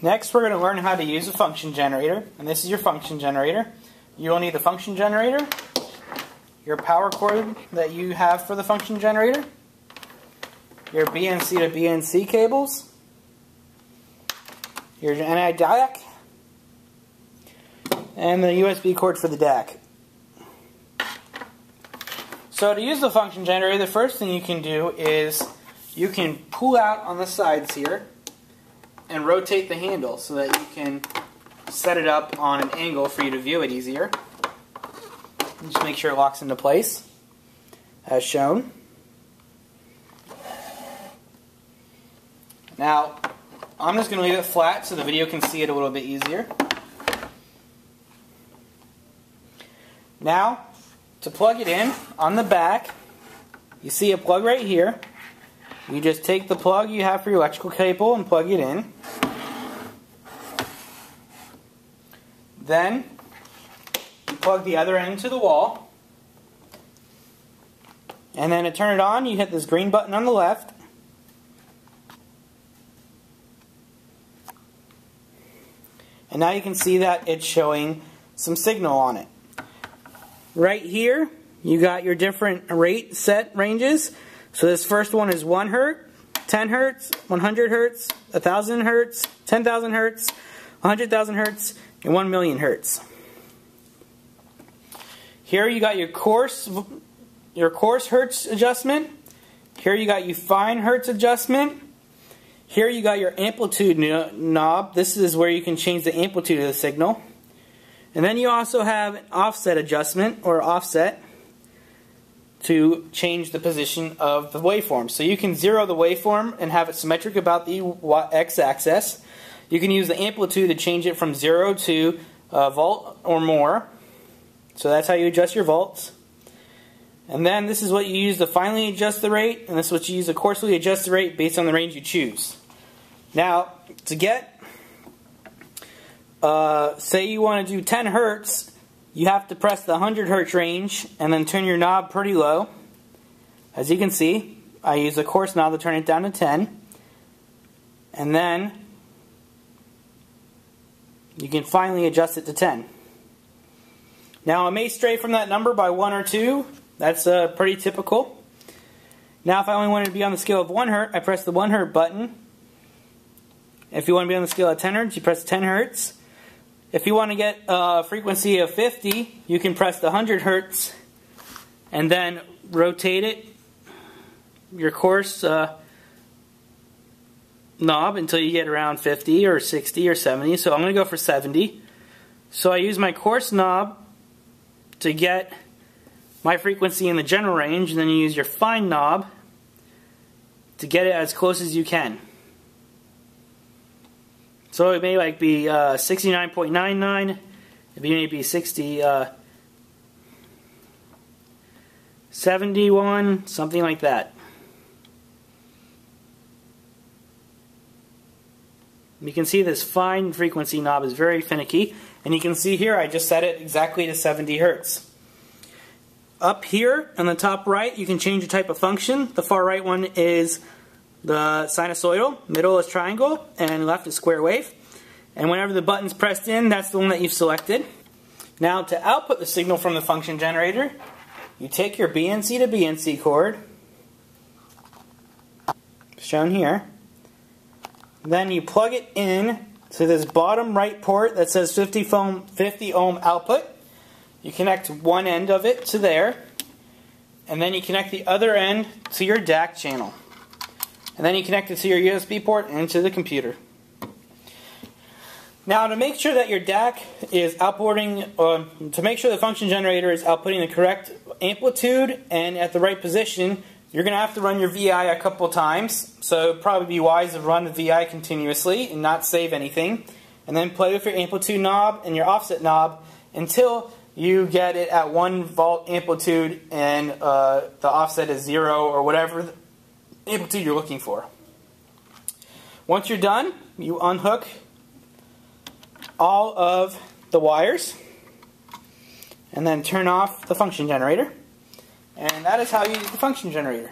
Next, we're going to learn how to use a function generator, and this is your function generator. You will need the function generator, your power cord that you have for the function generator, your BNC to BNC cables, your NI DAC, and the USB cord for the DAC. So to use the function generator, the first thing you can do is you can pull out on the sides here and rotate the handle so that you can set it up on an angle for you to view it easier. Just make sure it locks into place as shown. Now I'm just going to leave it flat so the video can see it a little bit easier. Now to plug it in on the back, you see a plug right here. You just take the plug you have for your electrical cable and plug it in. Then you plug the other end to the wall. And then to turn it on, you hit this green button on the left. And now you can see that it's showing some signal on it. Right here, you got your different rate set ranges. So this first one is 1 Hertz, 10 Hertz, 100 Hertz, 1000 Hertz, 10,000 Hertz, 100,000 Hertz, and 1 million Hertz. Here you got your coarse Hertz adjustment. Here you got your fine Hertz adjustment. Here you got your amplitude knob. This is where you can change the amplitude of the signal. And then you also have an offset adjustment, or offset, to change the position of the waveform. So you can zero the waveform and have it symmetric about the x-axis. You can use the amplitude to change it from 0 to a volt or more. So that's how you adjust your volts. And then this is what you use to finally adjust the rate, and this is what you use to coarsely adjust the rate based on the range you choose. Now, to get, say you want to do 10 Hertz, you have to press the 100 Hertz range and then turn your knob pretty low. As you can see, I use the coarse knob to turn it down to 10. And then you can finally adjust it to 10. Now it may stray from that number by 1 or 2. That's pretty typical. Now if I only wanted to be on the scale of 1 Hertz, I press the 1 Hertz button. If you want to be on the scale of 10 Hertz, you press 10 Hertz. If you want to get a frequency of 50, you can press the 100 Hertz and then rotate it, your coarse knob, until you get around 50 or 60 or 70. So I'm going to go for 70. So I use my coarse knob to get my frequency in the general range, and then you use your fine knob to get it as close as you can. So it may be 69.99, it may be 71, something like that. You can see this fine frequency knob is very finicky, and you can see here I just set it exactly to 70 Hertz. Up here on the top right, you can change the type of function. The far right one is the sinusoidal, middle is triangle, and left is square wave. And whenever the button's pressed in, that's the one that you've selected. Now to output the signal from the function generator, you take your BNC to BNC cord, shown here, then you plug it in to this bottom right port that says 50 ohm output. You connect one end of it to there, and then you connect the other end to your DAC channel. And then you connect it to your USB port and to the computer. Now to make sure that your DAC is outputting, to make sure the function generator is outputting the correct amplitude and at the right position, you're going to have to run your VI a couple times. So it would probably be wise to run the VI continuously and not save anything. And then play with your amplitude knob and your offset knob until you get it at 1 volt amplitude and the offset is 0 or whatever amplitude you're looking for. Once you're done, you unhook all of the wires and then turn off the function generator. And that is how you use the function generator.